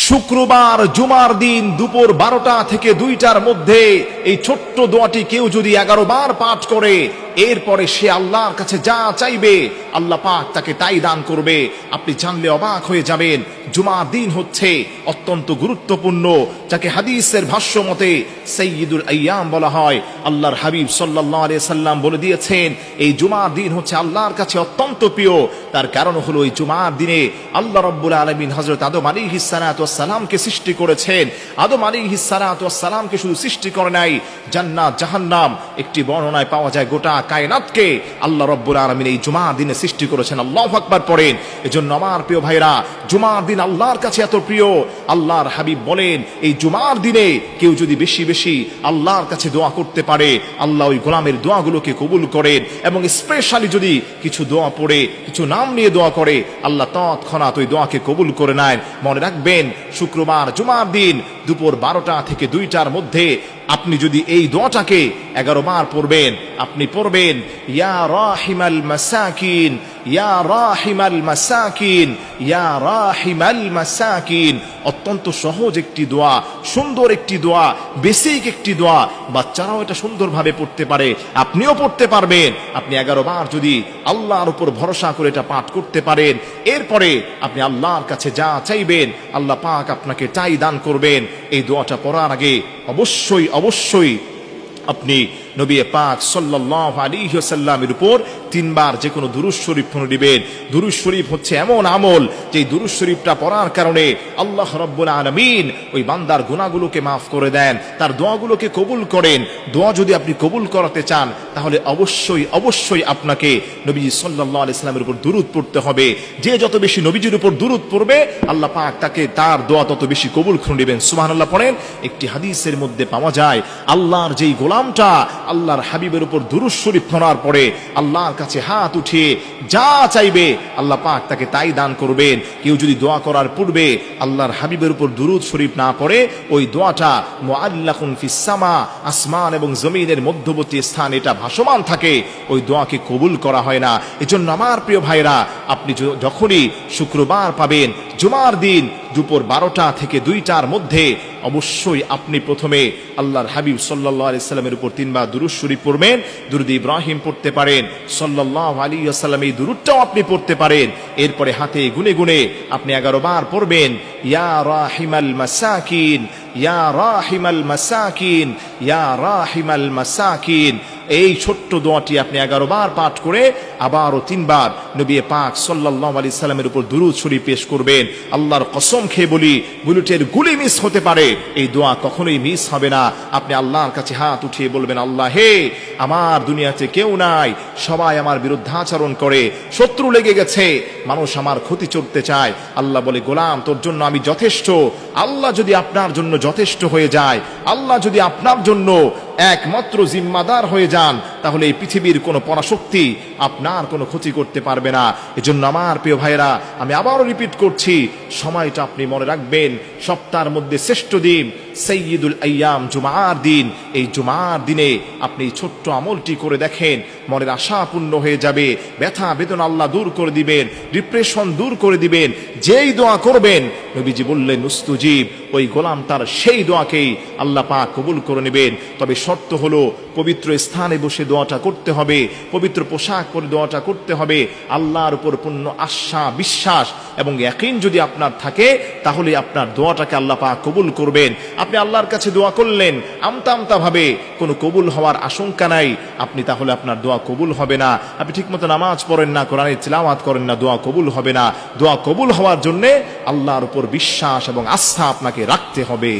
শুক্রবার জুমার দিন দুপুর 12টা থেকে 2টার মধ্যে এই ছোট্ট দোয়াটি কেউ যদি 11 বার পাঠ করে, এরপরে সে আল্লাহর কাছে যা চাইবে আল্লাহ পাক তাকে তাই দান করবে। আপনি জানলে অবাক হয়ে যাবেন। জুমার দিন হচ্ছে অত্যন্ত গুরুত্বপূর্ণ, যাকে হাদিসের ভাষ্য মতে সাইয়্যিদুল আইয়াম বলা হয়। আল্লাহর হাবিব সাল্লাল্লাহু আলাইহি সাল্লাম বলে দিয়েছেন, এই জুমার দিন হচ্ছে আল্লাহর কাছে অত্যন্ত প্রিয়। তার কারণ হলো এই জুমার দিনে আল্লাহ রাব্বুল আলামিন হযরত আদম আলাইহিস সালাতু ওয়াস সালামকে সৃষ্টি করেছেন। আদম আলাইহিস সালাতু ওয়াস সালামকে শুধু সৃষ্টি করে নাই, জান্নাত জাহান্নাম, একটি বর্ণনায় পাওয়া যায় গোটা কায়নাতকে আল্লাহ রাব্বুল আলামিন এই জুমার দিনে সৃষ্টি করেছেন। আল্লাহু আকবার পড়েন। এজন্য আমার প্রিয় ভাইরা, জুমার দিন আল্লাহর কাছে এত প্রিয়। আল্লাহর হাবিব বলেন, এই জুমার দিনে কেউ যদি বেশি বেশি আল্লাহর কাছে দোয়া করতে পারে, আল্লাহ ওই গোলামের দোয়াগুলোকে কবুল করেন। এবং স্পেশালি যদি কিছু দোয়া পড়ে, কিছু নাম নিয়ে দোয়া করে, আল্লাহ তৎক্ষণাৎ ওই দোয়াকে কবুল করে নেন। মনে রাখবেন, শুক্রবার জুমার দিন দুপুর 12টা থেকে 2টার মধ্যে আপনি যদি এই দোয়াটাকে 11 বার পড়বেন, আপনি পড়বেন, ইয়া রাহিমাল মাসাকিন, ইয়া রাহিমাল মাসাকিন, ইয়া রাহিমাল মাসাকিন। অত্যন্ত সহজ একটি দোয়া, সুন্দর একটি দোয়া, বেসিক একটি দোয়া। বাচ্চারাও এটা সুন্দরভাবে পড়তে পারে, আপনিও পড়তে পারবেন। আপনি 11 বার যদি আল্লাহর উপর ভরসা করে এটা পাঠ করতে পারেন, এরপরে আপনি আল্লাহর কাছে যা চাইবেন আল্লাহ পাক আপনাকে তাই দান করবেন। এই দোয়াটা পড়ার আগে অবশ্যই অবশ্যই আপনি নবী পাক সাল্লাল্লাহু আলাইহি ওয়াসাল্লামের উপর 3 বার যে কোনো দুরূদ শরীফ পড়ে দিবেন। দুরূদ শরীফ হচ্ছে এমন আমল, যে দুরূদ শরীফটা পড়ার কারণে আল্লাহ রাব্বুল আলামিন ওই বান্দার গুনাহগুলোকে মাফ করে দেন, তার দোয়াগুলোকে কবুল করেন। দোয়া যদি আপনি কবুল করাতে চান, তাহলে অবশ্যই অবশ্যই আপনাকে নবী সাল্লাল্লাহু আলাইহি ওয়াসাল্লামের উপর দুরূদ পড়তে হবে। যে যত বেশি নবীজির উপর দুরূদ পড়বে, আল্লাহ পাক তাকে তার দোয়া তত বেশি কবুল করে নেবেন। সুবহানাল্লাহ পড়েন। একটি হাদিসের মধ্যে পাওয়া যায়, আল্লাহর যেই গোলামটা আল্লাহর হাবিবের উপর দুরূদ শরীফ পড়ার পরে আল্লাহর কাছে হাত উঠিয়ে যা চাইবে আল্লাহ পাক তাকে তাই দান করবেন। কেউ যদি দোয়া করার পূর্বে আল্লাহর হাবিবের উপর দুরূদ শরীফ না পড়ে, ওই দোয়াটা মুআল্লাকুন ফিস সামা, আসমান এবং জমিনের মধ্যবর্তী স্থান এটা ভাসমান থাকে, ওই দোয়াকে কবুল করা হয় না। এজন্য আমার প্রিয় ভাইরা, আপনি যখনই শুক্রবার পাবেন জুমার দিন দুপুর 12টা থেকে 2টার মধ্যে, অবশ্যই আপনি প্রথমে আল্লাহর হাবিব সাল্লাল্লাহু আলাইহি সাল্লামের উপর 3 বার দুরূদ শরীফ পড়বেন। দুরূদ ইব্রাহিম পড়তে পারেন, সাল্লাল্লাহু আলাইহি ওয়াসাল্লাম এই দুরূদটাও আপনি পড়তে পারেন। এরপরে হাতে গুনে গুনে আপনি 11 বার পড়বেন, ইয়া রাহিমাল মাসাকিন, ইয়া রাহিমাল মাসাকিন, ইয়া রাহিমাল মাসাকিন। এই ছোট্ট দোয়াটি আপনি 11 বার পাঠ করে আবারও 3 বার নবী পাক সাল্লাল্লাহু আলাইহি সাল্লামের উপর দুরূদ শরীফ পেশ করবেন। আল্লাহর কসম খেয়ে বলি, বুলেটের গুলি মিস হতে পারে, এই দোয়া কখনোই মিস হবে না। আপনি আল্লাহর কাছে হাত উঠিয়ে বলবেন, আল্লাহ হে, আমার দুনিয়াতে কেউ নাই, সবাই আমার বিরুদ্ধাচরণ করে, শত্রু লেগে গেছে, মানুষ আমার ক্ষতি করতে চায়। আল্লাহ বলে, গোলাম তোর জন্য আমি যথেষ্ট। আল্লাহ যদি আপনার জন্য যথেষ্ট হয়ে যায়, আল্লাহ যদি আপনার জন্য একমাত্র জিম্মাদার হয়ে যান, তাহলে এই পৃথিবীর কোনো পরাশক্তি আপনার কোনো ক্ষতি করতে পারবে না। এজন্য আমার প্রিয় ভাইরা, আমি আবারও রিপিট করছি, সময়টা আপনি মনে রাখবেন, সপ্তাহের মধ্যে শ্রেষ্ঠ দিন সাইয়্যিদুল আইয়াম, জুমার দিন। এই জুমার দিনে আপনি ছোট্ট আমলটি করে দেখেন, মনের আশা পূর্ণ হয়ে যাবে, ব্যথা বেদনা আল্লাহ দূর করে দিবেন, ডিপ্রেশন দূর করে দিবেন। যেই দোয়া করবেন, নবীজি বললেন মুস্তাজিব, ওই গোলাম তার সেই দোয়াকেই আল্লাহ পাক কবুল করে নেবেন। তবে শর্ত হলো, পবিত্র স্থানে বসে দোয়াটা করতে হবে, পবিত্র পোশাক পরে দোয়াটা করতে হবে। আল্লাহর উপর পূর্ণ আশা, বিশ্বাস এবং ইয়াকিন যদি আপনার থাকে, তাহলে আপনার দোয়াটাকে আল্লাহ পাক কবুল করবেন। আপনি আল্লাহর কাছে দোয়া করলেন আমতা আমতা ভাবে, কোনো কবুল হওয়ার আশঙ্কা নাই, আপনি তাহলে আপনার দোয়া কবুল হবে না। আপনি ঠিকমতো নামাজ পড়েন না, কোরআনের তিলাওয়াত করেন না, দোয়া কবুল হবে না। দোয়া কবুল হওয়ার জন্য আল্লাহর উপর বিশ্বাস এবং আস্থা আপনাকে রাখতে হবে।